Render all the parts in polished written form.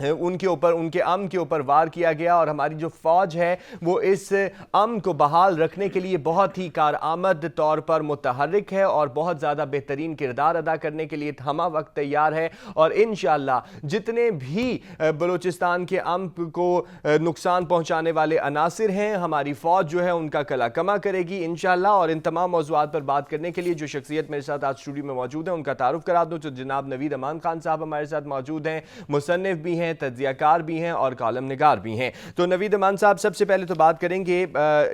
ان کے اوپر، ان کے امن کے اوپر وار کیا گیا، اور ہماری جو فوج ہے وہ اس امن کو بحال رکھنے کے لیے بہت ہی کارآمد طور پر متحرک ہے اور بہت زیادہ بہترین کردار ادا کرنے کے لیے ہمہ وقت تیار ہے، اور انشاءاللہ جتنے بھی بلوچستان کے امن کو نقصان پہنچانے والے عناصر ہیں ہماری فوج جو ہے ان کا کلا کما کرے گی انشاءاللہ۔ اور ان تمام موضوعات پر بات کرنے کے لیے جو شخصیت میرے ساتھ آج اسٹوڈیو میں موجود ہیں ان کا تعارف کرا دوں، تو جناب نوید امان خان صاحب ہمارے ساتھ موجود ہیں، مصنف بھی ہیں، تجزیہ کار بھی ہیں اور کالم نگار بھی ہیں۔ تو نوید امان صاحب، سب سے پہلے تو بات کریں گے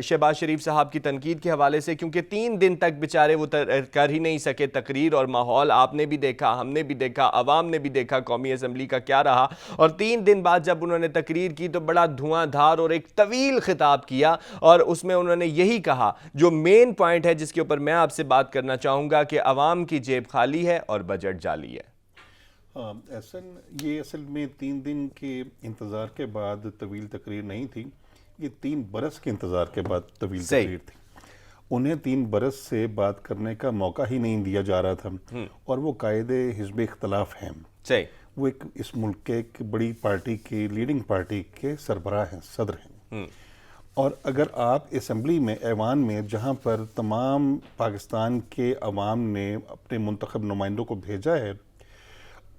شہباز شریف صاحب کی تنقید کے حوالے سے، کیونکہ 3 دن تک بیچارے وہ کر ہی نہیں سکے تقریر، اور ماحول آپ نے بھی دیکھا، ہم نے بھی دیکھا، عوام نے بھی دیکھا قومی اسمبلی کا کیا رہا، اور 3 دن بعد جب انہوں نے تقریر کی تو بڑا دھواں دھار اور ایک طویل خطاب کیا، اور اس میں انہوں نے یہی کہا جو مین پوائنٹ ہے جس کے اوپر میں آپ سے بات کرنا چاہوں گا کہ عوام کی جیب خالی ہے اور بجٹ جعلی ہے۔ یہ اصل میں 3 دن کے انتظار کے بعد طویل تقریر نہیں تھی، یہ 3 برس کے انتظار کے بعد طویل تقریر تھی۔ انہیں 3 برس سے بات کرنے کا موقع ہی نہیں دیا جا رہا تھا، اور وہ قائد حزب اختلاف ہیں، وہ ایک اس ملک کے ایک بڑی پارٹی کی لیڈنگ پارٹی کے سربراہ ہیں، صدر ہیں، اور اگر آپ اسمبلی میں، ایوان میں، جہاں پر تمام پاکستان کے عوام نے اپنے منتخب نمائندوں کو بھیجا ہے،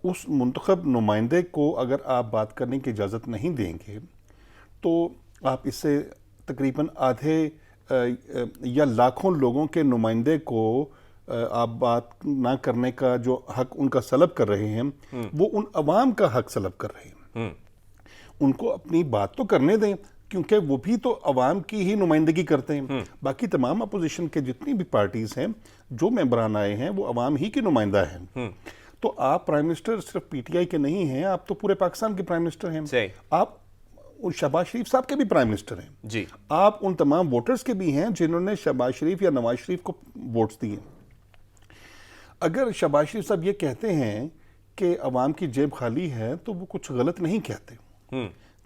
اس منتخب نمائندے کو اگر آپ بات کرنے کی اجازت نہیں دیں گے تو آپ اس سے تقریباً آدھے یا لاکھوں لوگوں کے نمائندے کو آپ بات نہ کرنے کا جو حق ان کا سلب کر رہے ہیں، وہ ان عوام کا حق سلب کر رہے ہیں۔ ان کو اپنی بات تو کرنے دیں، کیونکہ وہ بھی تو عوام کی ہی نمائندگی کرتے ہیں۔ باقی تمام اپوزیشن کے جتنی بھی پارٹیز ہیں، جو ممبران آئے ہیں، وہ عوام ہی کے نمائندہ ہیں۔ تو آپ پرائم منسٹر صرف پی ٹی آئی کے نہیں ہیں، آپ تو پورے پاکستان کے پرائم منسٹر ہیں، آپ شہباز شریف صاحب کے بھی پرائم منسٹر ہیں، آپ ان تمام ووٹرز کے بھی ہیں جنہوں نے شہباز شریف یا نواز شریف کو ووٹس دیے۔ اگر شہباز شریف صاحب یہ کہتے ہیں کہ عوام کی جیب خالی ہے تو وہ کچھ غلط نہیں کہتے،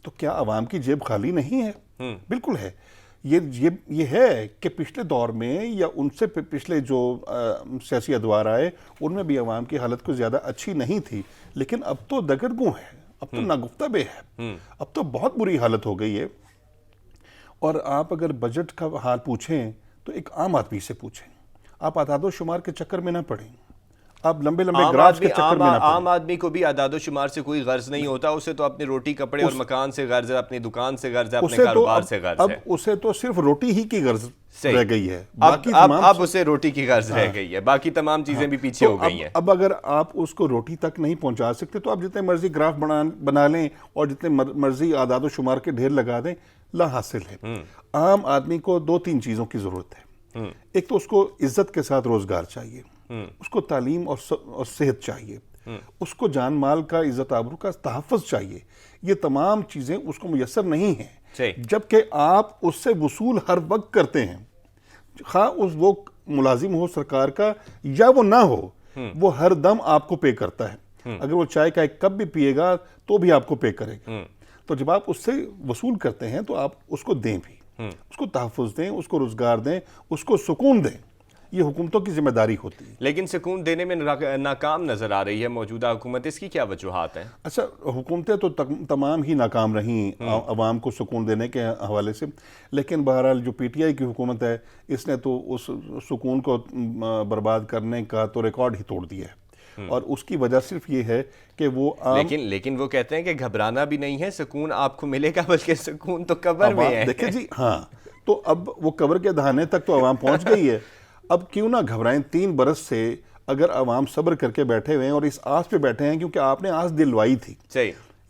تو کیا عوام کی جیب خالی نہیں ہے؟ بالکل ہے۔ یہ ہے کہ پچھلے دور میں یا ان سے پچھلے جو سیاسی ادوار آئے ان میں بھی عوام کی حالت کو زیادہ اچھی نہیں تھی، لیکن اب تو دگرگوں ہے، اب تو ناگفتہ بے ہے، اب تو بہت بری حالت ہو گئی ہے۔ اور آپ اگر بجٹ کا حال پوچھیں تو ایک عام آدمی سے پوچھیں، آپ اعداد و شمار کے چکر میں نہ پڑیں، آپ لمبے گراف کے چکر میں نہ پڑیں۔ عام آدمی کو بھی اعداد و شمار سے کوئی غرض نہیں ہوتا، اسے تو اپنی روٹی کپڑے اور مکان سے غرض ہے، اپنی دکان سے غرض ہے، اپنے کاروبار سے غرض ہے۔ اب اسے تو صرف روٹی ہی کی غرض رہ گئی ہے، اب اسے روٹی کی غرض رہ گئی ہے، باقی تمام چیزیں بھی پیچھے ہو گئی ہیں۔ اب اگر آپ اس کو روٹی تک نہیں پہنچا سکتے تو آپ جتنے مرضی گراف بنا لیں اور جتنے مرضی اعداد و شمار کے ڈھیر لگا دیں، لا حاصل ہے۔ عام آدمی کو 2-3 چیزوں کی ضرورت ہے۔ ایک تو اس کو عزت کے ساتھ روزگار چاہیے، اس کو تعلیم اور صحت چاہیے، اس کو جان مال کا، عزت آبرو کا تحفظ چاہیے۔ یہ تمام چیزیں اس کو میسر نہیں ہیں، جبکہ آپ اس سے وصول ہر وقت کرتے ہیں، خواہ وہ ملازم ہو سرکار کا یا وہ نہ ہو، وہ ہر دم آپ کو پے کرتا ہے۔ اگر وہ چائے کا ایک کپ بھی پیے گا تو بھی آپ کو پے کرے گا۔ تو جب آپ اس سے وصول کرتے ہیں تو آپ اس کو دیں بھی، اس کو تحفظ دیں، اس کو روزگار دیں، اس کو سکون دیں۔ یہ حکومتوں کی ذمہ داری ہوتی ہے۔ لیکن سکون دینے میں ناکام نظر آ رہی ہے موجودہ حکومت، اس کی کیا وجوہات ہیں؟ اچھا، حکومتیں تو تمام ہی ناکام رہیں عوام کو سکون دینے کے حوالے سے، لیکن بہرحال جو پی ٹی آئی کی حکومت ہے اس نے تو اس سکون کو برباد کرنے کا تو ریکارڈ ہی توڑ دیا ہے، اور اس کی وجہ صرف یہ ہے کہ وہ لیکن وہ کہتے ہیں کہ گھبرانا بھی نہیں ہے، سکون آپ کو ملے گا، بلکہ سکون تو قبر میں ہے۔ دیکھیں جی، ہاں، تو اب وہ قبر کے دہانے تک تو عوام پہنچ گئی ہے، اب کیوں نہ گھبرائیں۔ 3 برس سے اگر عوام صبر کر کے بیٹھے ہوئے ہیں اور اس آس پہ بیٹھے ہیں، کیونکہ آپ نے آس دلوائی تھی،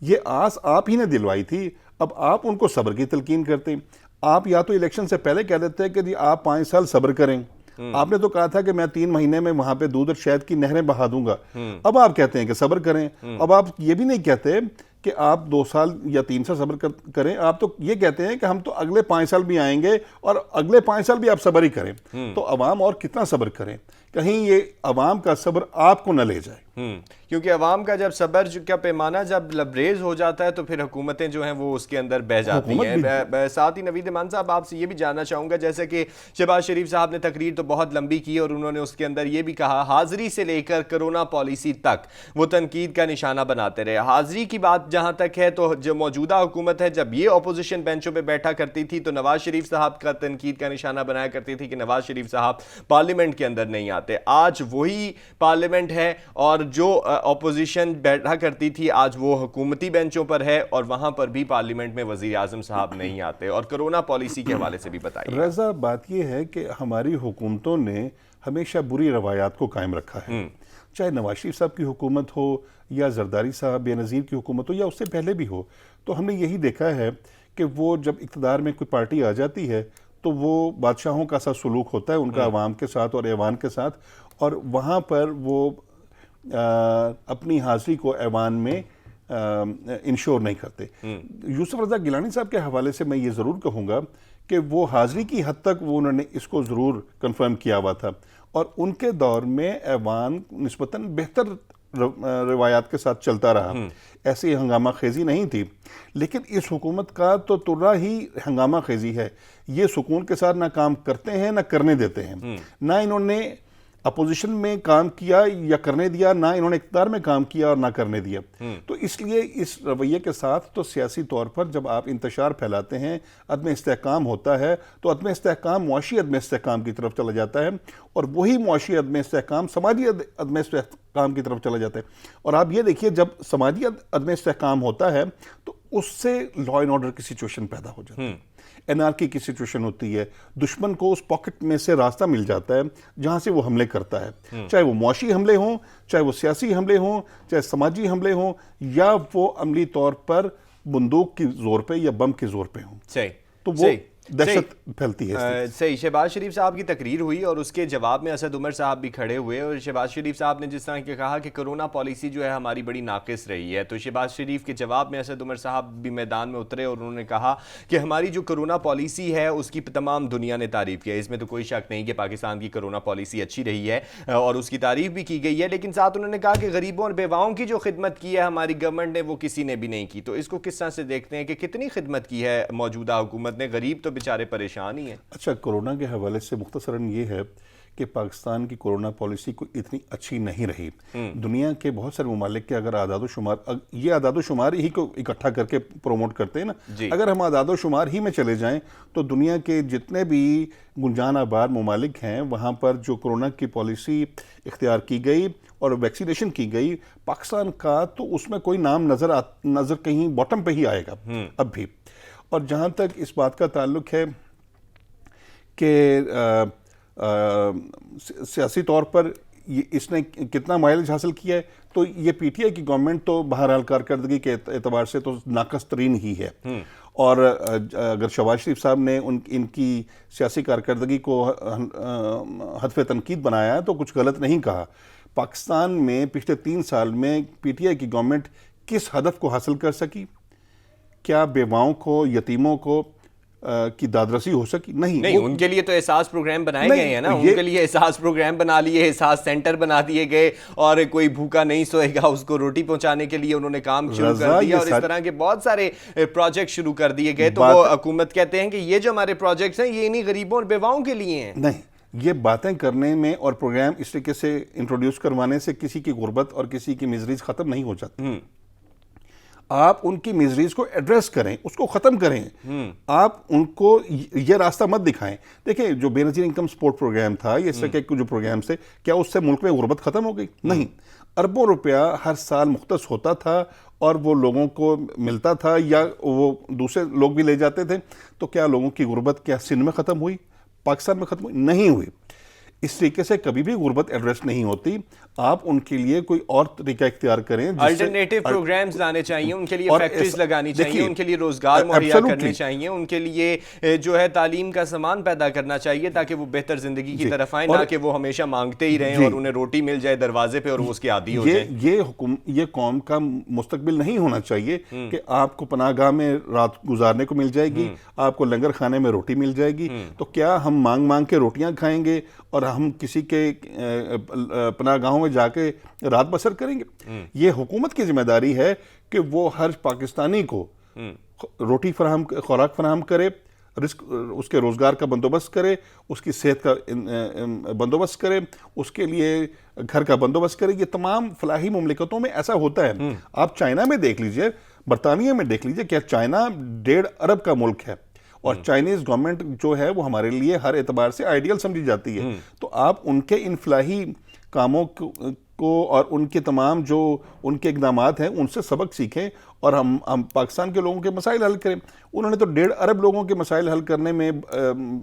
یہ آس آپ ہی نے دلوائی تھی، اب آپ ان کو صبر کی تلقین کرتے ہیں۔ آپ یا تو الیکشن سے پہلے کہہ دیتے ہیں کہ جی آپ 5 سال صبر کریں، آپ نے تو کہا تھا کہ میں 3 مہینے میں وہاں پہ دودھ اور شہد کی نہریں بہا دوں گا، اب آپ کہتے ہیں کہ صبر کریں۔ اب آپ یہ بھی نہیں کہتے کہ آپ 2 سال یا 3 سال صبر کریں، آپ تو یہ کہتے ہیں کہ ہم تو اگلے 5 سال بھی آئیں گے اور اگلے 5 سال بھی آپ صبر ہی کریں۔ تو عوام اور کتنا صبر کریں، کہیں یہ عوام کا صبر آپ کو نہ لے جائے۔ کیونکہ عوام کا جب صبر کا پیمانہ جب لبریز ہو جاتا ہے تو پھر حکومتیں جو ہیں وہ اس کے اندر بہ جاتی ہیں. ساتھ ہی نوید امان صاحب آپ سے یہ بھی جاننا چاہوں گا، جیسے کہ شہباز شریف صاحب نے تقریر تو بہت لمبی کی اور انہوں نے اس کے اندر یہ بھی کہا حاضری سے لے کر کرونا پالیسی تک وہ تنقید کا نشانہ بناتے رہے. حاضری کی بات جہاں تک ہے تو جو موجودہ حکومت ہے جب یہ اپوزیشن بینچوں پہ بیٹھا کرتی تھی تو نواز شریف صاحب کا تنقید کا نشانہ بنایا کرتی تھی کہ نواز شریف صاحب پارلیمنٹ کے اندر نہیں آتے. آج وہی پارلیمنٹ ہے اور جو اپوزیشن بیٹھا کرتی تھی آج وہ حکومتی بینچوں پر ہے اور وہاں پر بھی پارلیمنٹ میں وزیر اعظم صاحب نہیں آتے. اور کرونا پالیسی کے حوالے سے بھی بتائیے. رضا، بات یہ ہے کہ ہماری حکومتوں نے ہمیشہ بری روایات کو قائم رکھا ہے، چاہے نواز شریف صاحب کی حکومت ہو یا زرداری صاحب بے نظیر کی حکومت ہو یا اس سے پہلے بھی ہو. تو ہم نے یہی دیکھا ہے کہ وہ جب اقتدار میں کوئی پارٹی آ جاتی ہے تو وہ بادشاہوں کا سا سلوک ہوتا ہے ان کا عوام کے ساتھ اور ایوان کے ساتھ، اور وہاں پر وہ اپنی حاضری کو ایوان میں انشور نہیں کرتے. یوسف رضا گیلانی صاحب کے حوالے سے میں یہ ضرور کہوں گا کہ وہ حاضری کی حد تک وہ انہوں نے اس کو ضرور کنفرم کیا ہوا تھا اور ان کے دور میں ایوان نسبتاً بہتر روایات کے ساتھ چلتا رہا، ایسی ہنگامہ خیزی نہیں تھی. لیکن اس حکومت کا تو ترا ہی ہنگامہ خیزی ہے. یہ سکون کے ساتھ نہ کام کرتے ہیں نہ کرنے دیتے ہیں، نہ انہوں نے اپوزیشن میں کام کیا یا کرنے دیا، نہ انہوں نے اقتدار میں کام کیا اور نہ کرنے دیا. تو اس لیے اس رویے کے ساتھ تو سیاسی طور پر جب آپ انتشار پھیلاتے ہیں، عدم استحکام ہوتا ہے تو عدم استحکام معاشی عدم استحکام کی طرف چلا جاتا ہے اور وہی معاشی عدم استحکام سماجی عدم استحکام کی طرف چلا جاتا ہے. اور آپ یہ دیکھیے جب سماجی عدم استحکام ہوتا ہے تو اس سے لا اینڈ آرڈر کی سچویشن پیدا ہو جاتی ہے، انارکی کی سچویشن ہوتی ہے. دشمن کو اس پاکٹ میں سے راستہ مل جاتا ہے جہاں سے وہ حملے کرتا ہے، چاہے وہ معاشی حملے ہوں، چاہے وہ سیاسی حملے ہوں، چاہے سماجی حملے ہوں، یا وہ عملی طور پر بندوق کی زور پہ یا بم کے زور پہ ہوں. تو وہ دہشت پھیلتی ہے. صحیح. شہباز شریف صاحب کی تقریر ہوئی اور اس کے جواب میں اسد عمر صاحب بھی کھڑے ہوئے اور شہباز شریف صاحب نے جس طرح کہ کہا کہ کرونا پالیسی جو ہے ہماری بڑی ناقص رہی ہے، تو شہباز شریف کے جواب میں اسد عمر صاحب بھی میدان میں اترے اور انہوں نے کہا کہ ہماری جو کرونا پالیسی ہے اس کی تمام دنیا نے تعریف کی ہے. اس میں تو کوئی شک نہیں کہ پاکستان کی کرونا پالیسی اچھی رہی ہے اور اس کی تعریف بھی کی گئی ہے، لیکن ساتھ انہوں نے کہا کہ غریبوں اور بیواؤں کی جو خدمت کی ہے ہماری گورنمنٹ نے وہ کسی نے بھی نہیں کی. تو اس کو کس طرح سے دیکھتے ہیں کہ کتنی خدمت کی ہے موجودہ حکومت نے؟ غریب تو بیچارے پریشان. اچھا، کرونا کے حوالے سے مختصراً یہ ہے کہ پاکستان کی کرونا پالیسی کوئی اتنی اچھی نہیں رہی. دنیا کے بہت سارے ممالک کے اگر اعداد و شمار، یہ اعداد و شمار ہی کو اکٹھا کر کے پروموٹ کرتے ہیں نا، اگر ہم اعداد و شمار ہی میں چلے جائیں تو دنیا کے جتنے بھی گنجان آباد ممالک ہیں وہاں پر جو کرونا کی پالیسی اختیار کی گئی اور ویکسینیشن کی گئی، پاکستان کا تو اس میں کوئی نام نظر کہیں باٹم پہ ہی آئے گا اب بھی. اور جہاں تک اس بات کا تعلق ہے کہ سیاسی طور پر اس نے کتنا مائلج حاصل کیا ہے، تو یہ پی ٹی آئی کی گورنمنٹ تو بہرحال کارکردگی کے اعتبار سے تو ناقص ترین ہی ہے. اور اگر شہباز شریف صاحب نے ان کی سیاسی کارکردگی کو ہدف تنقید بنایا ہے تو کچھ غلط نہیں کہا. پاکستان میں پچھلے 3 سال میں پی ٹی آئی کی گورنمنٹ کس ہدف کو حاصل کر سکی؟ کیا بیواؤں کو، یتیموں کو کی دادرسی ہو سکی؟ نہیں. ان کے لیے تو احساس پروگرام بنائے گئے ہیں نا، ان کے لیے احساس پروگرام بنا لیے، احساس سینٹر بنا دیے گئے اور کوئی بھوکا نہیں سوئے گا اس کو روٹی پہنچانے کے لیے انہوں نے کام شروع کر دیا اور اس طرح کے بہت سارے پروجیکٹ شروع کر دیے گئے. تو وہ حکومت کہتے ہیں کہ یہ جو ہمارے پروجیکٹس ہیں یہ انہی غریبوں اور بیواؤں کے لیے ہیں. نہیں، یہ باتیں کرنے میں اور پروگرام اس طریقے سے انٹروڈیوس کروانے سے کسی کی غربت اور کسی کی میزریز ختم نہیں ہو جاتی. آپ ان کی میزریز کو ایڈریس کریں، اس کو ختم کریں. آپ ان کو یہ راستہ مت دکھائیں. دیکھیں، جو بے نظیر انکم سپورٹ پروگرام تھا، یہ اس طرح کے جو پروگرامز تھے، کیا اس سے ملک میں غربت ختم ہو گئی؟ نہیں. اربوں روپیہ ہر سال مختص ہوتا تھا اور وہ لوگوں کو ملتا تھا یا وہ دوسرے لوگ بھی لے جاتے تھے. تو کیا لوگوں کی غربت کیا سندھ میں ختم ہوئی، پاکستان میں ختم ہوئی؟ نہیں ہوئی. اس طریقے سے کبھی بھی غربت ایڈریس نہیں ہوتی. آپ ان کے لیے کوئی اور طریقہ اختیار کریں، الٹرنیٹیو پروگرامز لانے چاہیے، ان کے لیے فیکٹریز لگانی چاہیے، ان کے لیے روزگار مہیا کرنے چاہیے، ان کے لیے جو ہے تعلیم کا سامان پیدا کرنا چاہیے تاکہ وہ بہتر زندگی کی طرف آئیں، نہ کہ وہ ہمیشہ مانگتے ہی رہیں اور انہیں روٹی مل جائے دروازے پہ اور وہ اس کے عادی ہو جائیں. یہ قوم کا مستقبل نہیں ہونا چاہیے کہ آپ کو پناہ گاہ میں رات گزارنے کو مل جائے گی، آپ کو لنگر خانے میں روٹی مل جائے گی. تو کیا ہم مانگ کے روٹیاں کھائیں گے اور ہم کسی کے پناہ گاہوں میں جا کے رات بسر کریں گے؟ یہ حکومت کی ذمہ داری ہے کہ وہ ہر پاکستانی کو روٹی خوراک فراہم کرے، اس کے روزگار کا بندوبست کرے، اس کی صحت کا بندوبست کرے، اس کے لیے گھر کا بندوبست کرے۔ یہ تمام فلاحی مملکتوں میں ایسا ہوتا ہے۔ آپ چائنا میں دیکھ لیجئے، برطانیہ میں دیکھ لیجئے، کہ چائنا 1.5 ارب کا ملک ہے، اور چائنیز گورنمنٹ جو ہے وہ ہمارے لیے ہر اعتبار سے آئیڈیل سمجھی جاتی ہے۔ تو آپ ان کے ان فلاحی کاموں کو اور ان کے تمام جو ان کے اقدامات ہیں ان سے سبق سیکھیں، اور ہم پاکستان کے لوگوں کے مسائل حل کریں۔ انہوں نے تو 1.5 ارب لوگوں کے مسائل حل کرنے میں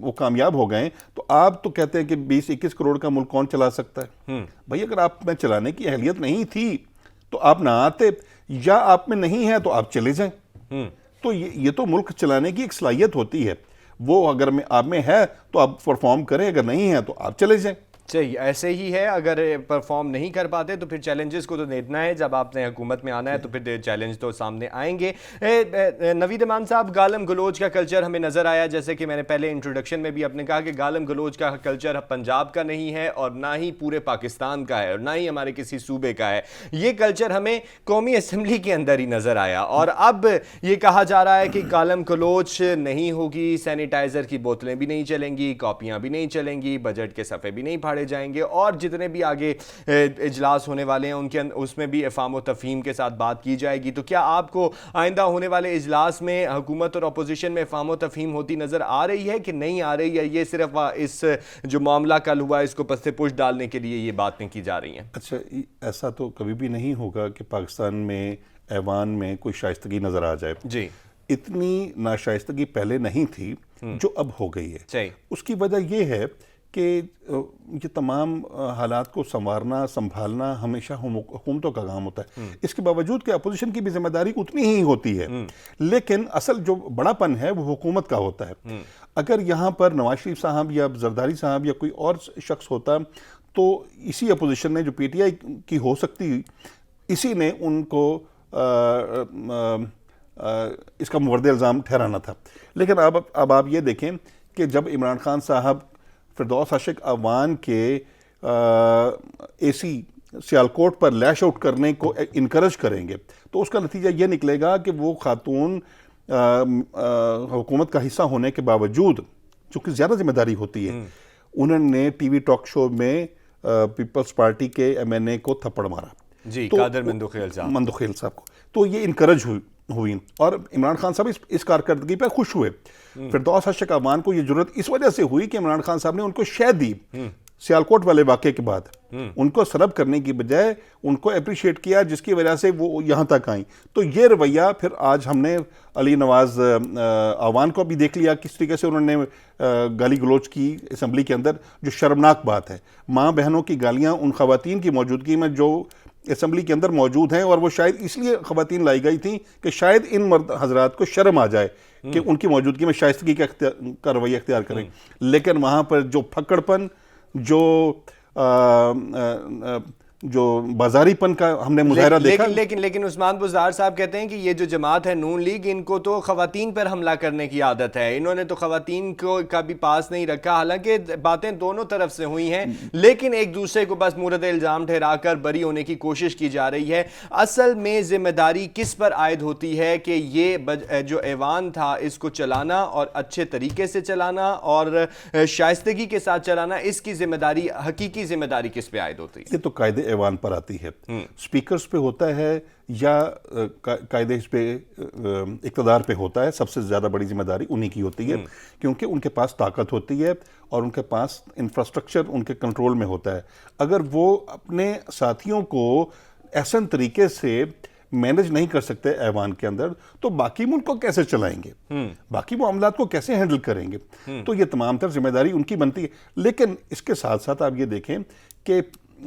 وہ کامیاب ہو گئے ہیں، تو آپ تو کہتے ہیں کہ 20-21 کروڑ کا ملک کون چلا سکتا ہے؟ بھائی اگر آپ میں چلانے کی اہلیت نہیں تھی تو آپ نہ آتے، یا آپ میں نہیں ہے تو آپ چلے جائیں۔ تو یہ تو ملک چلانے کی ایک صلاحیت ہوتی ہے، وہ اگر آپ میں ہے تو آپ پرفارم کریں، اگر نہیں ہے تو آپ چلے جائیں۔ صحیح، ایسے ہی ہے، اگر پرفارم نہیں کر پاتے تو پھر چیلنجز کو تو دیکھنا ہے، جب آپ نے حکومت میں آنا ہے تو پھر چیلنج تو سامنے آئیں گے۔ نوید امان صاحب، گالم گلوچ کا کلچر ہمیں نظر آیا، جیسے کہ میں نے پہلے انٹروڈکشن میں بھی آپ نے کہا کہ گالم گلوچ کا کلچر پنجاب کا نہیں ہے، اور نہ ہی پورے پاکستان کا ہے، اور نہ ہی ہمارے کسی صوبے کا ہے۔ یہ کلچر ہمیں قومی اسمبلی کے اندر ہی نظر آیا، اور اب یہ کہا جا رہا ہے کہ گالم گلوچ نہیں ہوگی، سینیٹائزر کی بوتلیں بھی نہیں چلیں گی، کاپیاں بھی نہیں چلیں گی، بجٹ کے صفحے بھی نہیں پھاڑے جائیں گے، اور جتنے بھی آگے اجلاس ہونے والے ہیں اس میں بھی افہام و تفہیم کے ساتھ بات کی جائے گی۔ تو کیا آپ کو آئندہ ہونے والے اجلاس میں حکومت اور اپوزیشن میں افہام و تفہیم ہوتی نظر آ رہی ہے کہ نہیں آ رہی ہے؟ یہ صرف اس جو معاملہ کل ہوا اس کو پس پش ڈالنے کے لیے یہ باتیں کی جا رہی ہیں؟ اچھا، ایسا تو کبھی بھی نہیں ہوگا کہ پاکستان میں ایوان میں کوئی شائستگی نظر آ جائے۔ جی، اتنی ناشائستگی پہلے نہیں تھی جو اب ہو گئی ہے۔ صحیح۔ اس کی وجہ یہ ہے کہ یہ تمام حالات کو سنبھالنا ہمیشہ حکومتوں کا کام ہوتا ہے۔ اس کے باوجود کہ اپوزیشن کی بھی ذمہ داری اتنی ہی ہوتی ہے، لیکن اصل جو بڑا پن ہے وہ حکومت کا ہوتا ہے۔ اگر یہاں پر نواز شریف صاحب یا زرداری صاحب یا کوئی اور شخص ہوتا تو اسی اپوزیشن نے جو پی ٹی آئی کی ہو سکتی، اسی نے ان کو اس کا مورد الزام ٹھہرانا تھا۔ لیکن اب آپ یہ دیکھیں کہ جب عمران خان صاحب فردوس عاشق اعوان کے اے سی سیالکوٹ پر لیش آؤٹ کرنے کو انکریج کریں گے تو اس کا نتیجہ یہ نکلے گا کہ وہ خاتون حکومت کا حصہ ہونے کے باوجود، چونکہ زیادہ ذمہ داری ہوتی ہے، انہوں نے ٹی وی ٹاک شو میں پیپلز پارٹی کے ایم این اے کو تھپڑ مارا، جی، قادر مندوخیل صاحب کو، تو یہ انکریج ہوئی، اور عمران خان صاحب اس کارکردگی پہ خوش ہوئے۔ فردوس عاشق اعوان کو یہ ضرورت اس وجہ سے ہوئی کہ عمران خان صاحب نے ان کو شے دی سیالکوٹ والے واقعے کے بعد، ان کو سلب کرنے کی بجائے ان کو اپریشیٹ کیا، جس کی وجہ سے وہ یہاں تک آئیں۔ تو یہ رویہ پھر آج ہم نے علی نواز اعوان کو بھی دیکھ لیا کس طریقے سے انہوں نے گالی گلوچ کی اسمبلی کے اندر، جو شرمناک بات ہے۔ ماں بہنوں کی گالیاں ان خواتین کی موجودگی میں جو اسمبلی کے اندر موجود ہیں، اور وہ شاید اس لیے خواتین لائی گئی تھیں کہ شاید ان مرد حضرات کو شرم آ جائے کہ ان کی موجودگی میں شائستگی کا رویہ اختیار کریں، لیکن وہاں پر جو پھکڑ پن، جو بازاری پن کا ہم نے مظاہرہ دیکھا۔ لیکن عثمان بزدار صاحب کہتے ہیں کہ یہ جو جماعت ہے نون لیگ، ان کو تو خواتین پر حملہ کرنے کی عادت ہے، انہوں نے تو خواتین کو کا بھی پاس نہیں رکھا، حالانکہ باتیں دونوں طرف سے ہوئی ہیں، لیکن ایک دوسرے کو بس مورد الزام ٹھہرا کر بری ہونے کی کوشش کی جا رہی ہے۔ اصل میں ذمہ داری کس پر عائد ہوتی ہے کہ یہ جو ایوان تھا اس کو چلانا، اور اچھے طریقے سے چلانا اور شائستگی کے ساتھ چلانا، اس کی ذمہ داری، حقیقی ذمہ داری کس پہ عائد ہوتی ہے؟ یہ تو قائد ایوان پر آتی ہے، سپیکرز پہ ہوتا ہے یا قائد حزب اقتدار پہ ہوتا ہے، سب سے زیادہ بڑی ذمہ داری انہی کی ہوتی ہے، کیونکہ ان کے پاس طاقت ہوتی ہے اور ان کے پاس انفراسٹرکچر ان کے کنٹرول میں ہوتا ہے۔ اگر وہ اپنے ساتھیوں کو احسن طریقے سے مینج نہیں کر سکتے ایوان کے اندر، تو باقی ملک کو کیسے چلائیں گے، باقی معاملات کو کیسے ہینڈل کریں گے؟ تو یہ تمام تر ذمہ داری ان کی بنتی ہے۔ لیکن اس کے ساتھ ساتھ آپ یہ دیکھیں کہ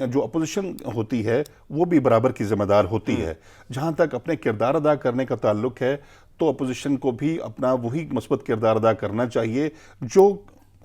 جو اپوزیشن ہوتی ہے وہ بھی برابر کی ذمہ دار ہوتی ہے۔ جہاں تک اپنے کردار ادا کرنے کا تعلق ہے تو اپوزیشن کو بھی اپنا وہی مثبت کردار ادا کرنا چاہیے جو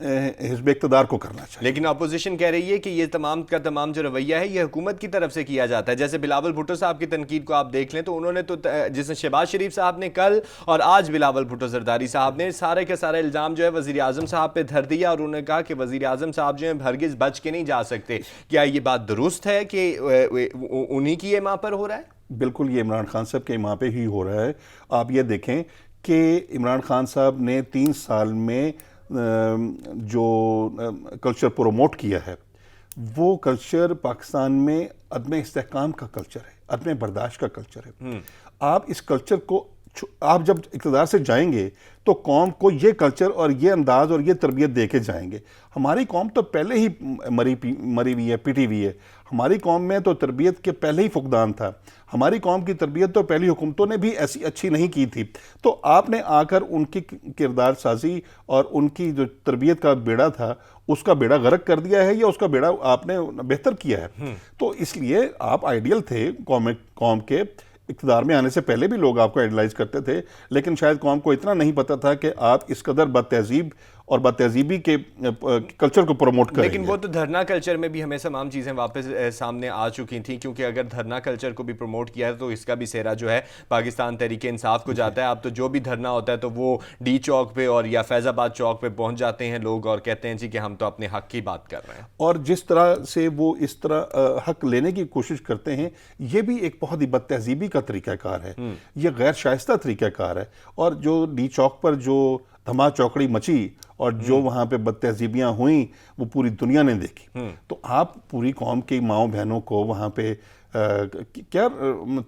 حزب اقتدار کو کرنا چاہیے. لیکن اپوزیشن کہہ رہی ہے کہ یہ تمام کا تمام جو رویہ ہے یہ حکومت کی طرف سے کیا جاتا ہے. جیسے بلاول بھٹو صاحب کی تنقید کو آپ دیکھ لیں تو انہوں نے تو جس نے شہباز شریف صاحب نے کل اور آج بلاول بھٹو زرداری صاحب نے سارے کے سارے الزام جو ہے وزیر اعظم صاحب پہ دھر دیا اور انہوں نے کہا کہ وزیر اعظم صاحب جو ہیں ہرگز بچ کے نہیں جا سکتے. کیا یہ بات درست ہے کہ انہی کی ایما پر ہو رہا ہے؟ بالکل یہ عمران خان صاحب کے ایما پہ ہی ہو رہا ہے. آپ یہ دیکھیں کہ عمران خان صاحب نے 3 سال میں جو کلچر پروموٹ کیا ہے وہ کلچر پاکستان میں عدم استحکام کا کلچر ہے, عدم برداشت کا کلچر ہے. آپ اس کلچر کو آپ جب اقتدار سے جائیں گے تو قوم کو یہ کلچر اور یہ انداز اور یہ تربیت دے کے جائیں گے. ہماری قوم تو پہلے ہی مری ہوئی ہے, پٹی ہوئی ہے. ہماری قوم میں تو تربیت کے پہلے ہی فقدان تھا. ہماری قوم کی تربیت تو پہلی حکومتوں نے بھی ایسی اچھی نہیں کی تھی. تو آپ نے آ کر ان کی کردار سازی اور ان کی جو تربیت کا بیڑا تھا اس کا بیڑا غرق کر دیا ہے یا اس کا بیڑا آپ نے بہتر کیا ہے. تو اس لیے آپ آئیڈیل تھے قوم کے. اقتدار میں آنے سے پہلے بھی لوگ آپ کو آئیڈلائز کرتے تھے, لیکن شاید قوم کو اتنا نہیں پتا تھا کہ آپ اس قدر بد تہذیب اور بد تہذیبی کے کلچر کو پروموٹ کریں گے. لیکن وہ تو دھرنا کلچر میں بھی ہمیں تمام چیزیں واپس سامنے آ چکی تھیں, کیونکہ اگر دھرنا کلچر کو بھی پروموٹ کیا ہے تو اس کا بھی سہرا جو ہے پاکستان تحریک انصاف کو جاتا ہے. اب تو جو بھی دھرنا ہوتا ہے تو وہ ڈی چوک پہ اور یا فیض آباد چوک پہ پہنچ جاتے ہیں لوگ اور کہتے ہیں جی کہ ہم تو اپنے حق کی بات کر رہے ہیں. اور جس طرح سے وہ اس طرح حق لینے کی کوشش کرتے ہیں یہ بھی ایک بہت ہی بد تہذیبی کا طریقہ کار ہے, یہ غیر شائستہ طریقہ کار ہے. اور جو ڈی چوک پر جو دھما چوکڑی مچی اور جو وہاں پہ بد تہذیبیاں ہوئیں وہ پوری دنیا نے دیکھی. تو آپ پوری قوم کی ماؤں بہنوں کو وہاں پہ کیا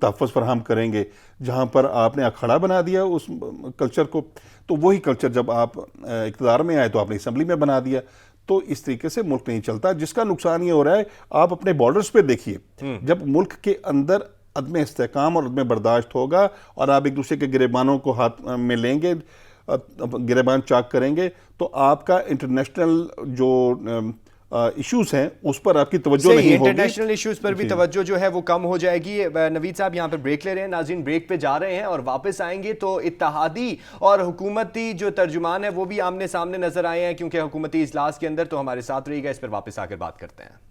تحفظ فراہم کریں گے جہاں پر آپ نے اکھڑا بنا دیا اس کلچر کو. تو وہی کلچر جب آپ اقتدار میں آئے تو آپ نے اسمبلی میں بنا دیا. تو اس طریقے سے ملک نہیں چلتا. جس کا نقصان یہ ہو رہا ہے آپ اپنے بارڈرز پہ دیکھیے, جب ملک کے اندر عدم استحکام اور عدم برداشت ہوگا اور آپ ایک دوسرے کے گریبانوں کو ہاتھ میں لیں گے, گریبان چاک کریں گے, تو آپ کا انٹرنیشنل جو ایشوز ہیں اس پر آپ کی توجہ نہیں ہوگی. انٹرنیشنل ایشوز پر بھی توجہ جو ہے وہ کم ہو جائے گی. نوید صاحب یہاں پر بریک لے رہے ہیں. ناظرین بریک پہ جا رہے ہیں اور واپس آئیں گے تو اتحادی اور حکومتی جو ترجمان ہے وہ بھی آمنے سامنے نظر آئے ہیں, کیونکہ حکومتی اجلاس کے اندر. تو ہمارے ساتھ رہیے گا, اس پر واپس آ کر بات کرتے ہیں.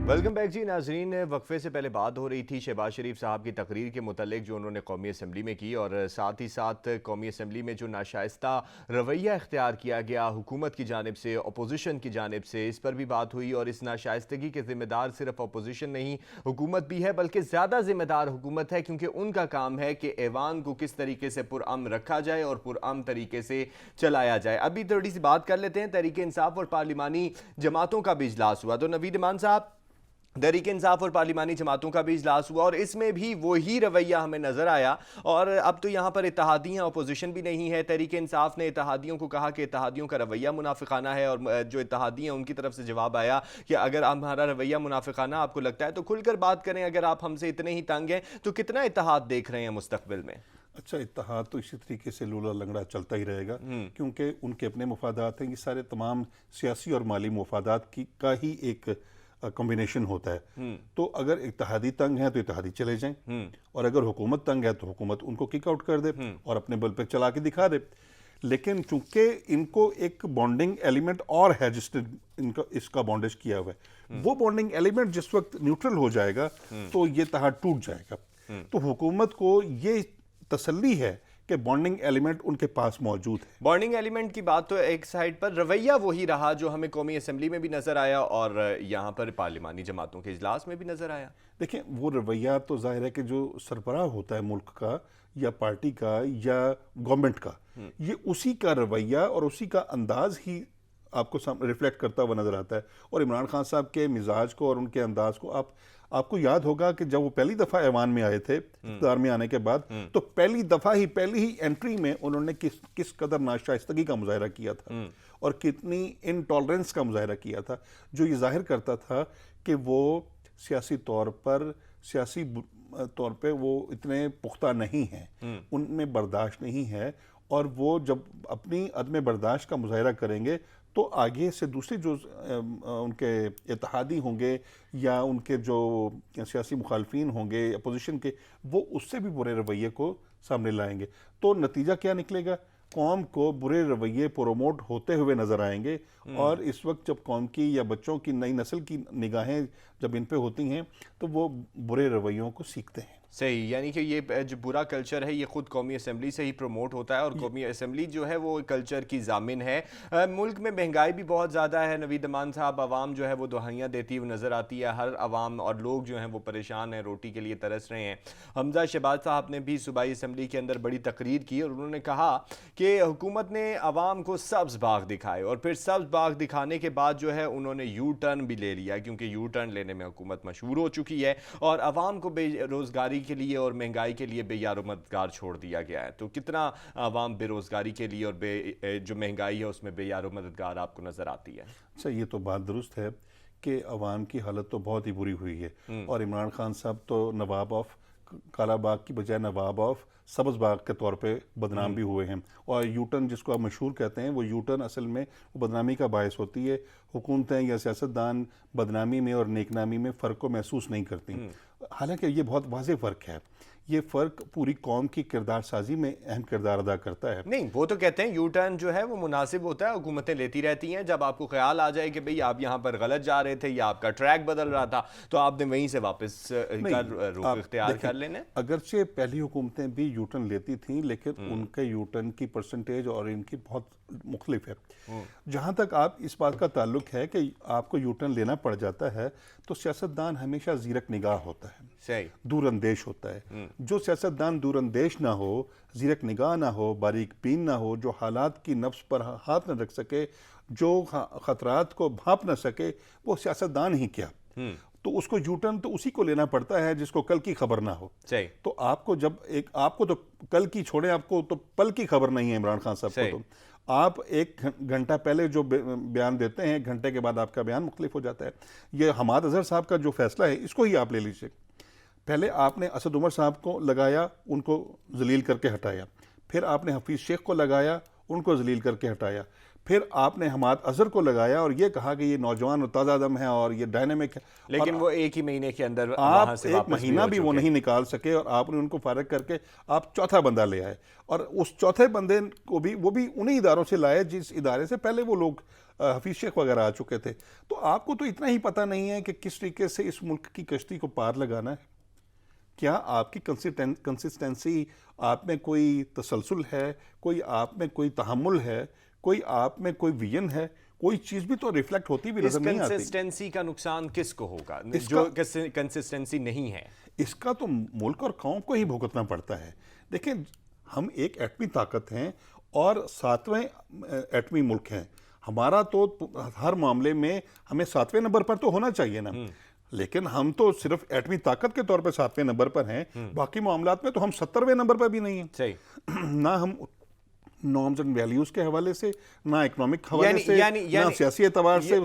ویلکم بیک جی. ناظرین وقفے سے پہلے بات ہو رہی تھی شہباز شریف صاحب کی تقریر کے متعلق جو انہوں نے قومی اسمبلی میں کی, اور ساتھ ہی ساتھ قومی اسمبلی میں جو ناشائستہ رویہ اختیار کیا گیا حکومت کی جانب سے, اپوزیشن کی جانب سے, اس پر بھی بات ہوئی. اور اس ناشائستگی کے ذمہ دار صرف اپوزیشن نہیں حکومت بھی ہے, بلکہ زیادہ ذمہ دار حکومت ہے, کیونکہ ان کا کام ہے کہ ایوان کو کس طریقے سے پرامن رکھا جائے اور پرامن طریقے سے چلایا جائے. ابھی تھوڑی سی بات کر لیتے ہیں. تحریک انصاف اور پارلیمانی جماعتوں کا بھی اجلاس ہوا. تو نوید امان صاحب, تحریک انصاف اور پارلیمانی جماعتوں کا بھی اجلاس ہوا اور اس میں بھی وہی رویہ ہمیں نظر آیا. اور اب تو یہاں پر اتحادی ہیں, اپوزیشن بھی نہیں ہے. تحریک انصاف نے اتحادیوں کو کہا کہ اتحادیوں کا رویہ منافقانہ ہے, اور جو اتحادی ہیں ان کی طرف سے جواب آیا کہ اگر ہمارا رویہ منافقانہ آپ کو لگتا ہے تو کھل کر بات کریں. اگر آپ ہم سے اتنے ہی تنگ ہیں تو کتنا اتحاد دیکھ رہے ہیں مستقبل میں؟ اچھا, اتحاد تو اسی طریقے سے لولا لنگڑا چلتا ہی رہے گا, کیونکہ ان کے اپنے مفادات ہیں. یہ سارے تمام سیاسی اور مالی مفادات کا ہی ایک کمبینیشن ہوتا ہے. تو اگر اتحادی تنگ ہیں تو اتحادی چلے جائیں, اور اگر حکومت تنگ ہے تو حکومت ان کو کک آؤٹ کر دے اور اپنے بل پہ چلا کے دکھا دے. لیکن چونکہ ان کو ایک بانڈنگ ایلیمنٹ اور ہے جس نے ان کا اس کا بانڈیج کیا ہوا ہے, وہ بانڈنگ ایلیمنٹ جس وقت نیوٹرل ہو جائے گا تو یہ اتحاد ٹوٹ جائے گا. تو حکومت کو یہ تسلی ہے کہ بانڈنگ ایلیمنٹ ان کے پاس موجود ہے. بانڈنگ ایلیمنٹ کی بات تو ایک سائڈ پر, رویہ وہی رہا جو ہمیں قومی اسمبلی میں بھی نظر آیا اور یہاں پر پارلیمانی جماعتوں کے اجلاس میں بھی نظر آیا. دیکھیں وہ رویہ تو ظاہر ہے کہ جو سربراہ ہوتا ہے ملک کا یا پارٹی کا یا گورنمنٹ کا, یہ اسی کا رویہ اور اسی کا انداز ہی آپ کو ریفلیکٹ کرتا ہوا نظر آتا ہے. اور عمران خان صاحب کے مزاج کو اور ان کے انداز کو آپ کو یاد ہوگا کہ جب وہ پہلی دفعہ ایوان میں آئے تھے اقتدار میں آنے کے بعد, تو پہلی ہی انٹری میں انہوں نے کس قدر ناشائستگی کا مظاہرہ کیا تھا اور کتنی انٹالرنس کا مظاہرہ کیا تھا, جو یہ ظاہر کرتا تھا کہ وہ سیاسی طور پہ وہ اتنے پختہ نہیں ہیں, ان میں برداشت نہیں ہے. اور وہ جب اپنی عدم برداشت کا مظاہرہ کریں گے تو آگے سے دوسرے جو ان کے اتحادی ہوں گے یا ان کے جو سیاسی مخالفین ہوں گے اپوزیشن کے، وہ اس سے بھی برے رویے کو سامنے لائیں گے. تو نتیجہ کیا نکلے گا؟ قوم کو برے رویے پروموٹ ہوتے ہوئے نظر آئیں گے. اور اس وقت جب قوم کی یا بچوں کی نئی نسل کی نگاہیں جب ان پہ ہوتی ہیں تو وہ برے رویوں کو سیکھتے ہیں. صحیح، یعنی کہ یہ جو برا کلچر ہے یہ خود قومی اسمبلی سے ہی پروموٹ ہوتا ہے، اور قومی اسمبلی جو ہے وہ کلچر کی ضامن ہے. ملک میں مہنگائی بھی بہت زیادہ ہے نوید امان صاحب، عوام جو ہے وہ دہائیاں دیتی ہوئی نظر آتی ہے، ہر عوام اور لوگ جو ہیں وہ پریشان ہیں، روٹی کے لیے ترس رہے ہیں. حمزہ شہباز صاحب نے بھی صوبائی اسمبلی کے اندر بڑی تقریر کی اور انہوں نے کہا کہ حکومت نے عوام کو سبز باغ دکھائے، اور پھر سبز باغ دکھانے کے بعد جو ہے انہوں نے یو ٹرن بھی لے لیا، کیونکہ یو ٹرن لینے میں حکومت مشہور ہو چکی ہے، اور عوام کو بے روزگاری کے لیے اور مہنگائی کے لیے بے یار و مددگار چھوڑ دیا گیا ہے. تو کتنا عوام بے روزگاری کے لیے اور جو مہنگائی ہے اس میں بے یار و مددگار آپ کو نظر آتی ہے؟ اچھا، یہ تو بات درست ہے کہ عوام کی حالت تو بہت ہی بری ہوئی ہے، اور عمران خان صاحب تو نواب آف کالا باغ کی بجائے نواب آف سبز باغ کے طور پہ بدنام بھی ہوئے ہیں. اور یو ٹرن جس کو آپ مشہور کہتے ہیں، وہ یو ٹرن اصل میں وہ بدنامی کا باعث ہوتی ہے. حکومتیں یا سیاستدان بدنامی میں اور نیکنامی میں فرق کو محسوس نہیں کرتی، حالانکہ یہ بہت واضح فرق ہے. یہ فرق پوری قوم کی کردار سازی میں اہم کردار ادا کرتا ہے. نہیں، وہ تو کہتے ہیں یو ٹرن جو ہے وہ مناسب ہوتا ہے، حکومتیں لیتی رہتی ہیں، جب آپ کو خیال آ جائے کہ بھئی آپ یہاں پر غلط جا رہے تھے یا آپ کا ٹریک بدل رہا تھا تو آپ نے وہیں سے واپس رخ اختیار کر لینے. اگرچہ پہلی حکومتیں بھی یو ٹرن لیتی تھیں، لیکن ان کے یو ٹرن کی پرسنٹیج اور ان کی بہت مختلف ہے. جہاں تک آپ اس بات کا تعلق ہے کہ آپ کو یو ٹرن لینا پڑ جاتا ہے تو سیاستدان ہمیشہ زیرک نگاہ ہوتا ہے، دور اندیش ہوتا ہے. جو سیاستدان دور اندیش نہ ہو، زیرک نگاہ نہ ہو، باریک بین نہ ہو، جو حالات کی نبض پر ہاتھ نہ رکھ سکے، جو خطرات کو بھانپ نہ سکے، وہ سیاستدان ہی کیا. تو اس کو یو ٹرن تو اسی کو لینا پڑتا ہے جس کو کل کی خبر نہ ہو. تو آپ کو آپ کو تو کل کی چھوڑیں، آپ کو تو پل کی خبر نہیں ہے عمران خان صاحب کو. تو آپ ایک گھنٹہ پہلے جو بیان دیتے ہیں، ایک گھنٹے کے بعد آپ کا بیان مختلف ہو جاتا ہے. یہ حماد اظہر صاحب کا جو فیصلہ ہے اس کو ہی آپ لے لیجیے. پہلے آپ نے اسد عمر صاحب کو لگایا، ان کو ذلیل کر کے ہٹایا. پھر آپ نے حفیظ شیخ کو لگایا، ان کو ذلیل کر کے ہٹایا. پھر آپ نے حماد اظہر کو لگایا اور یہ کہا کہ یہ نوجوان اور تازہ دم ہے اور یہ ڈائنامک ہے. لیکن وہ ایک ہی مہینے کے اندر آپ ایک مہینہ بھی وہ نہیں نکال سکے، اور آپ نے ان کو فارغ کر کے آپ چوتھا بندہ لے آئے. اور اس چوتھے بندے کو بھی وہ بھی انہی اداروں سے لائے جس ادارے سے پہلے وہ لوگ حفیظ شیخ وغیرہ آ چکے تھے. تو آپ کو تو اتنا ہی پتہ نہیں ہے کہ کس طریقے سے اس ملک کی کشتی کو پار لگانا ہے. کیا آپ کی کنسسٹنسی، آپ میں کوئی تسلسل ہے، کوئی آپ میں کوئی تحمل ہے، کوئی آپ میں کوئی ویژن ہے؟ کوئی چیز بھی تو ریفلیکٹ ہوتی بھی نظر نہیں آتی. کنسسٹنسی کا نقصان کس کو ہوگا جو کنسسٹنسی نہیں ہے؟ اس کا تو ملک اور قوم کو ہی بھگتنا پڑتا ہے. دیکھیں، ہم ایک ایٹمی طاقت ہیں اور 7ویں ایٹمی ملک ہیں. ہمارا تو ہر معاملے میں ہمیں 7ویں نمبر پر تو ہونا چاہیے نا. لیکن ہم تو صرف ایٹمی طاقت کے طور پہ 7ویں نمبر پر ہیں، باقی معاملات میں تو ہم 70ویں نمبر پر بھی نہیں ہیں. نہ ہم نارمز اینڈ ویلیوز کے حوالے سے، نہ اکنامک حوالے سے، نہ سیاسی اعتبار سے.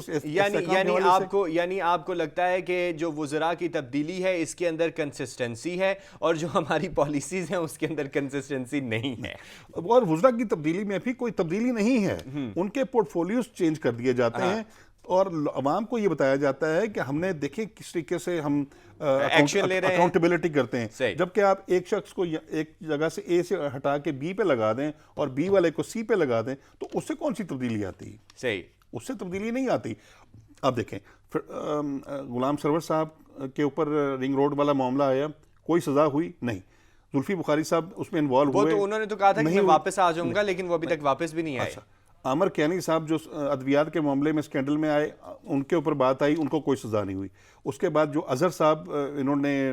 یعنی آپ کو لگتا ہے کہ جو وزراء کی تبدیلی ہے اس کے اندر کنسسٹنسی ہے، اور جو ہماری پالیسیز ہیں اس کے اندر کنسسٹنسی نہیں ہے. اور وزراء کی تبدیلی میں بھی کوئی تبدیلی نہیں ہے، ان کے پورٹ فولیوز چینج کر دیے جاتے ہیں، اور عوام کو یہ بتایا جاتا ہے کہ ہم نے دیکھیں کس طریقے سے ہم ایکشن لے رہے ہیں، اکاؤنٹیبلٹی کرتے ہیں. جبکہ آپ ایک شخص کو ایک جگہ سے اے سے ہٹا کے بی پہ لگا دیں اور بی والے کو سی پہ لگا دیں تو اس سے کون سی تبدیلی آتی ہے؟ صحیح، اس سے تبدیلی نہیں آتی. اب دیکھیں، غلام سرور صاحب کے اوپر رنگ روڈ والا معاملہ آیا، کوئی سزا ہوئی نہیں. زلفی بخاری صاحب اس میں انوالو ہوئے، وہ تو انہوں نے تو کہا تھا کہ میں واپس آ جاؤں گا، لیکن وہ ابھی تک واپس بھی نہیں آئے. عامر کیانی صاحب جو ادویات کے معاملے میں اسکینڈل میں آئے، ان کے اوپر بات آئی، ان کو کوئی سزا نہیں ہوئی. اس کے بعد جو اظہر صاحب انہوں نے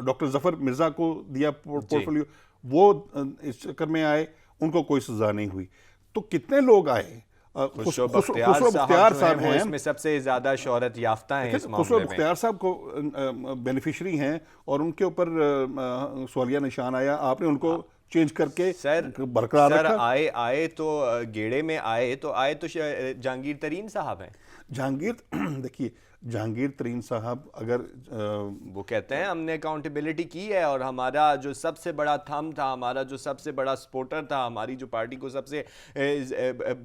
ڈاکٹر ظفر مرزا کو دیا پورٹ فولیو، وہ اس چکر میں آئے، ان کو کوئی سزا نہیں ہوئی. تو کتنے لوگ آئے؟ خسرو بختیار صاحب ہیں، اس میں سب سے زیادہ شہرت یافتہ ہیں اس معاملے میں. خسرو بختیار صاحب کو بینیفیشری ہیں اور ان کے اوپر سوالیہ نشان آیا. آپ نے ان کو چینج کر کے برقرار رکھا. آئے تو گیڑے میں آئے تو جہانگیر ترین صاحب ہیں. جہانگیر، دیکھیے، جہانگیر ترین صاحب اگر وہ کہتے ہیں ہم نے اکاؤنٹیبلٹی کی ہے اور ہمارا جو سب سے بڑا تھم تھا, ہمارا جو سب سے بڑا سپورٹر تھا, ہماری جو پارٹی کو سب سے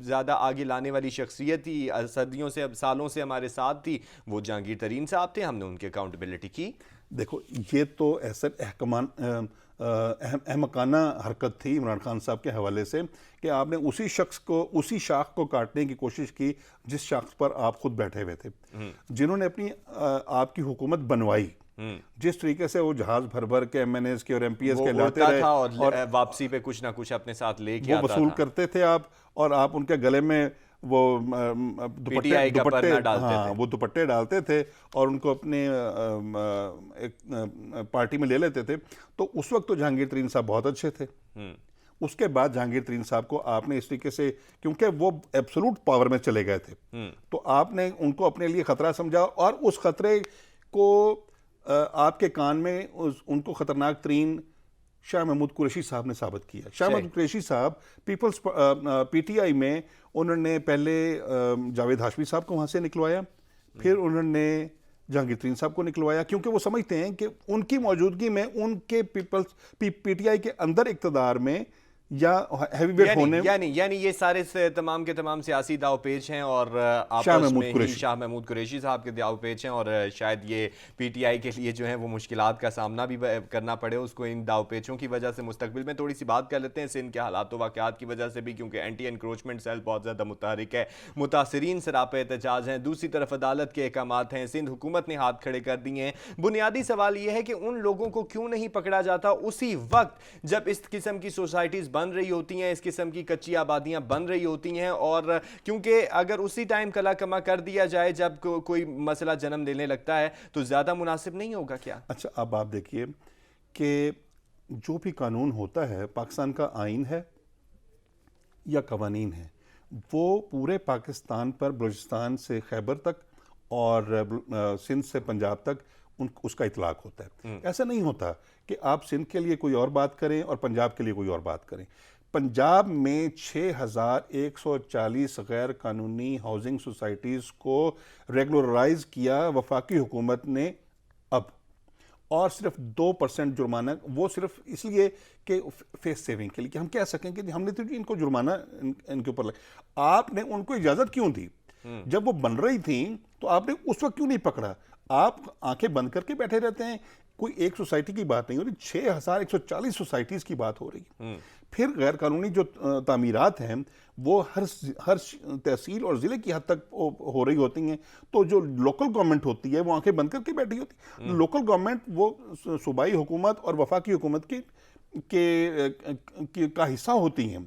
زیادہ آگے لانے والی شخصیت تھی, صدیوں سے سالوں سے ہمارے ساتھ تھی, وہ جہانگیر ترین صاحب تھے, ہم نے ان کی اکاؤنٹیبلٹی کی. دیکھو یہ تو احسن احمقانہ حرکت تھی عمران خان صاحب کے حوالے سے کہ آپ نے اسی شخص کو, اسی شاخ کو کاٹنے کی کوشش کی جس شاخ پر آپ خود بیٹھے ہوئے تھے, جنہوں نے اپنی آپ کی حکومت بنوائی. جس طریقے سے وہ جہاز بھر بھر کے ایم این ایس کے اور ایم پی ایس کے لاتے رہے اور واپسی پہ کچھ نہ کچھ اپنے ساتھ لے کے وہ وصول کرتے تھے آپ, اور آپ ان کے گلے میں وہ دوپٹے ڈالتے تھے اور ان کو اپنے پارٹی میں لے لیتے تھے. تو اس وقت تو جہانگیر ترین صاحب بہت اچھے تھے. اس کے بعد جہانگیر ترین صاحب کو آپ نے اس طریقے سے, کیونکہ وہ ایبسولوٹ پاور میں چلے گئے تھے, تو آپ نے ان کو اپنے لیے خطرہ سمجھا اور اس خطرے کو آپ کے کان میں ان کو خطرناک ترین شاہ محمود قریشی صاحب نے ثابت کیا. شاہ محمود قریشی صاحب پیپلز پی ٹی آئی میں انہوں نے پہلے جاوید ہاشمی صاحب کو وہاں سے نکلوایا, پھر انہوں نے جہانگیر ترین صاحب کو نکلوایا, کیونکہ وہ سمجھتے ہیں کہ ان کی موجودگی میں ان کے پی ٹی آئی کے اندر اقتدار میں یا ہیوی ویٹ ہونے یعنی یہ سارے تمام کے تمام سیاسی داؤ پیچ ہیں اور آپس میں ہی شاہ محمود قریشی صاحب کے داؤ پیچ ہیں, اور شاید یہ پی ٹی آئی کے لیے جو ہے وہ مشکلات کا سامنا بھی کرنا پڑے اس کو ان داؤ پیچوں کی وجہ سے. مستقبل میں تھوڑی سی بات کر لیتے ہیں سندھ کے حالات و واقعات کی وجہ سے بھی, کیونکہ اینٹی انکروچمنٹ سیل بہت زیادہ متحرک ہے, متاثرین سراپے احتجاج ہیں, دوسری طرف عدالت کے احکامات ہیں, سندھ حکومت نے ہاتھ کھڑے کر دیے ہیں. بنیادی سوال یہ ہے کہ ان لوگوں کو کیوں نہیں پکڑا جاتا اسی وقت جب اس قسم کی سوسائٹیز بن رہی ہوتی ہیں, اس قسم کی کچی آبادیاں بن رہی ہوتی ہیں, اور کیونکہ اگر اسی ٹائم کلا کما کر دیا جائے جب کوئی مسئلہ جنم لینے لگتا ہے تو زیادہ مناسب نہیں ہوگا کیا؟ اچھا اب آپ دیکھیے کہ جو بھی قانون ہوتا ہے, پاکستان کا آئین ہے یا قوانین ہے, وہ پورے پاکستان پر بلوچستان سے خیبر تک اور سندھ سے پنجاب تک اس کا اطلاق ہوتا ہے. ایسا نہیں ہوتا کہ آپ سندھ کے لیے کوئی اور بات کریں اور پنجاب کے لیے کوئی اور بات کریں. پنجاب میں 6140 غیر قانونی ہاؤسنگ سوسائٹیز کو ریگولرائز کیا وفاقی حکومت نے اب, اور صرف 2% جرمانہ, وہ صرف اس لیے کہ فیس سیونگ کے لیے کہ ہم کہہ سکیں کہ ہم نے تو ان کو جرمانہ ان کے اوپر لگا. آپ نے ان کو اجازت کیوں دی؟ جب وہ بن رہی تھیں تو آپ نے اس وقت کیوں نہیں پکڑا؟ آپ آنکھیں بند کر کے بیٹھے رہتے ہیں. کوئی ایک سوسائٹی کی بات نہیں ہو رہی, 6140 سوسائٹیز کی بات ہو رہی ہے. پھر غیر قانونی جو تعمیرات ہیں وہ ہر تحصیل اور ضلع کی حد تک ہو رہی ہوتی ہیں, تو جو لوکل گورنمنٹ ہوتی ہے وہ آنکھیں بند کر کے بیٹھی ہوتی ہے. لوکل گورنمنٹ وہ صوبائی حکومت اور وفاقی حکومت کا حصہ ہوتی ہیں.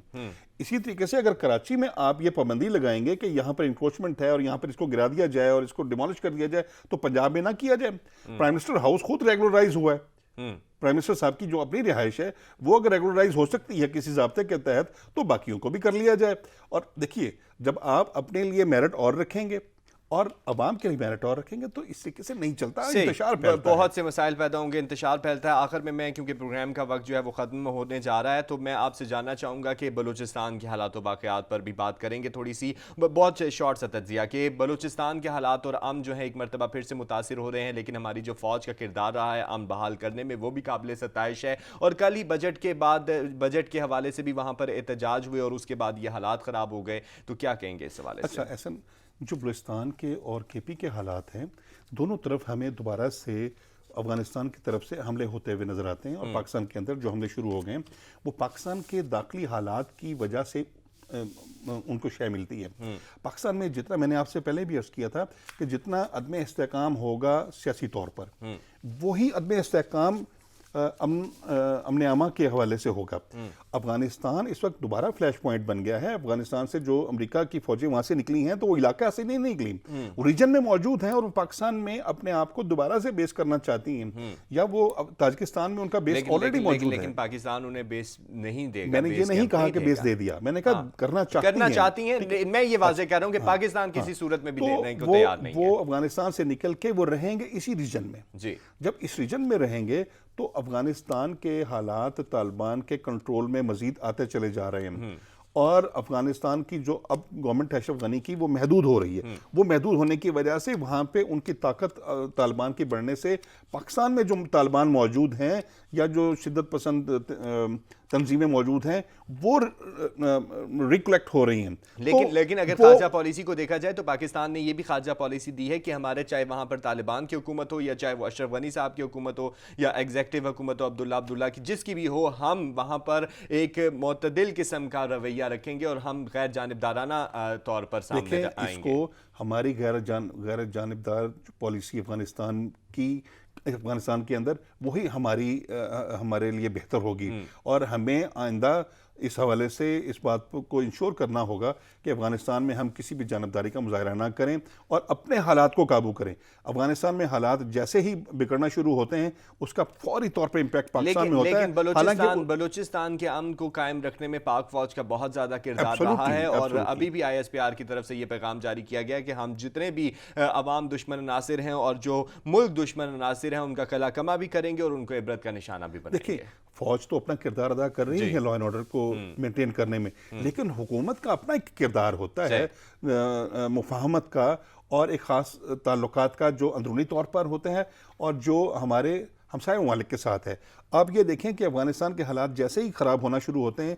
اسی طریقے سے اگر کراچی میں آپ یہ پابندی لگائیں گے کہ یہاں پر انکروچمنٹ ہے اور یہاں پر اس کو گرا دیا جائے اور اس کو ڈیمولش کر دیا جائے, تو پنجاب میں نہ کیا جائے. پرائم منسٹر ہاؤس خود ریگولرائز ہوا ہے. پرائم منسٹر صاحب کی جو اپنی رہائش ہے وہ اگر ریگولرائز ہو سکتی ہے کسی ضابطے کے تحت, تو باقیوں کو بھی کر لیا جائے. اور دیکھیے جب آپ اپنے لیے میرٹ اور رکھیں گے اور عوام کے لیے میرٹ اور رکھیں گے تو اس طریقے سے نہیں چلتا, انتشار پھیلتا ہے, بہت سے مسائل پیدا ہوں گے, انتشار پھیلتا ہے. آخر میں کیونکہ پروگرام کا وقت جو ہے وہ ختم ہونے جا رہا ہے, تو میں آپ سے جاننا چاہوں گا کہ بلوچستان کے حالات و واقعات پر بھی بات کریں گے تھوڑی سی, بہت شارٹ سا تجزیہ کہ بلوچستان کے حالات اور امن جو ہے ایک مرتبہ پھر سے متاثر ہو رہے ہیں, لیکن ہماری جو فوج کا کردار رہا ہے امن بحال کرنے میں وہ بھی قابل ستائش ہے. اور کل ہی بجٹ کے بعد بجٹ کے حوالے سے بھی وہاں پر احتجاج ہوئے اور اس کے بعد یہ حالات خراب ہو گئے, تو کیا کہیں گے اس حوالے سے؟ اچھا ایسا جو بلوچستان کے اور کے پی کے حالات ہیں, دونوں طرف ہمیں دوبارہ سے افغانستان کی طرف سے حملے ہوتے ہوئے نظر آتے ہیں, اور پاکستان کے اندر جو حملے شروع ہو گئے ہیں وہ پاکستان کے داخلی حالات کی وجہ سے ان کو شے ملتی ہے. پاکستان میں جتنا, میں نے آپ سے پہلے بھی عرض کیا تھا کہ جتنا عدم استحکام ہوگا سیاسی طور پر, وہی عدم استحکام امن عامہ کے حوالے سے ہوگا. افغانستان اس وقت دوبارہ فلیش پوائنٹ بن گیا ہے. افغانستان سے جو امریکہ کی فوجیں وہاں سے نکلی ہیں تو وہ علاقہ سے نہیں نکلی, ریجن میں موجود ہیں, اور وہ پاکستان میں اپنے آپ کو دوبارہ سے بیس کرنا چاہتی ہیں, یا وہ تاجکستان میں ان کا بیس آلریڈی موجود ہے. لیکن پاکستان انہیں بیس نہیں دے گا. میں نے یہ نہیں کہا کہ بیس دے دیا, میں نے کہا کرنا چاہتی ہیں. میں یہ واضح کہہ رہا ہوں کہ پاکستان کسی صورت میں بھی دینے کو تیار نہیں ہے. وہ افغانستان سے نکل کے وہ رہیں گے اسی ریجن میں. جب اس ریجن میں رہیں گے تو افغانستان کے حالات طالبان کے کنٹرول میں مزید آتے چلے جا رہے ہیں, اور افغانستان کی جو اب گورنمنٹ ہے اشرف غنی کی وہ محدود ہو رہی ہے. وہ محدود ہونے کی وجہ سے وہاں پہ ان کی طاقت طالبان کی بڑھنے سے پاکستان میں جو طالبان موجود ہیں یا جو شدت پسند تنظیمیں موجود ہیں وہ ریکلیکٹ ہو رہی ہیں. لیکن اگر خارجہ پالیسی کو دیکھا جائے تو پاکستان نے یہ بھی خارجہ پالیسی دی ہے کہ ہمارے چاہے وہاں پر طالبان کی حکومت ہو یا چاہے وہ اشرف غنی صاحب کی حکومت ہو یا ایگزیکٹو حکومت ہو عبداللہ کی جس کی بھی ہو, ہم وہاں پر ایک معتدل قسم کا رویہ رکھیں گے اور ہم غیر جانبدارانہ طور پر سامنے آئیں گے. اس کو ہماری غیر جانبدار پالیسی افغانستان کے اندر وہی ہمارے لیے بہتر ہوگی. اور ہمیں آئندہ اس حوالے سے اس بات کو انشور کرنا ہوگا کہ افغانستان میں ہم کسی بھی جانبداری کا مظاہرہ نہ کریں اور اپنے حالات کو قابو کریں. افغانستان میں حالات جیسے ہی بگڑنا شروع ہوتے ہیں اس کا فوری طور پر امپیکٹ پاکستان میں ہوتا ہے. لیکن بلوچستان کے امن کو قائم رکھنے میں پاک فوج کا بہت زیادہ کردار رہا ہے اور ابھی بھی ISPR کی طرف سے یہ پیغام جاری کیا گیا کہ ہم جتنے بھی عوام دشمن عناصر ہیں اور جو ملک دشمن عناصر ہیں ان کا قلع کما بھی کریں گے اور ان کو عبرت کا نشانہ بھی بنائیں گے. دیکھیں فوج تو اپنا کردار ادا کر رہی ہے لا اینڈ آرڈر کو مینٹین کرنے میں, لیکن حکومت کا اپنا ایک کردار ہوتا ہے مفاہمت کا اور ایک خاص تعلقات کا جو اندرونی طور پر ہوتے ہیں اور جو ہمارے ہمسائے ممالک کے ساتھ ہے. آپ یہ دیکھیں کہ افغانستان کے حالات جیسے ہی خراب ہونا شروع ہوتے ہیں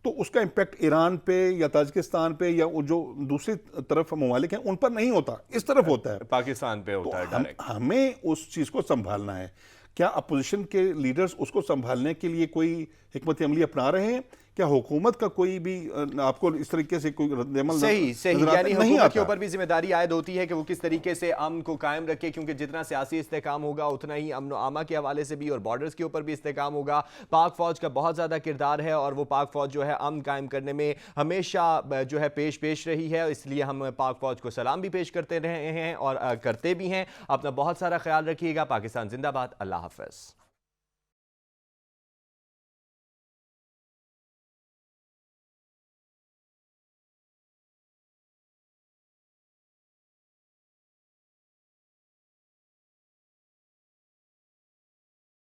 تو اس کا امپیکٹ ایران پہ یا تاجکستان پہ یا جو دوسری طرف ممالک ہیں ان پر نہیں ہوتا, اس طرف ہوتا ہے, پاکستان پہ ہوتا ہے ڈائریکٹ. ہمیں اس چیز کو سنبھالنا ہے. کیا اپوزیشن کے لیڈرز اس کو سنبھالنے کے لیے کوئی حکمت عملی اپنا رہے ہیں؟ کیا حکومت کا کوئی بھی آپ کو اس طریقے سے کوئی رد عمل صحیح یعنی حکومت کے اوپر بھی ذمہ داری عائد ہوتی ہے کہ وہ کس طریقے سے امن کو قائم رکھے, کیونکہ جتنا سیاسی استحکام ہوگا اتنا ہی امن و امان کے حوالے سے بھی اور بارڈرز کے اوپر بھی استحکام ہوگا. پاک فوج کا بہت زیادہ کردار ہے اور وہ پاک فوج جو ہے امن قائم کرنے میں ہمیشہ جو ہے پیش رہی ہے, اس لیے ہم پاک فوج کو سلام بھی پیش کرتے رہے ہیں اور کرتے بھی ہیں. اپنا بہت سارا خیال رکھیے گا. پاکستان زندہ باد. اللہ حافظ.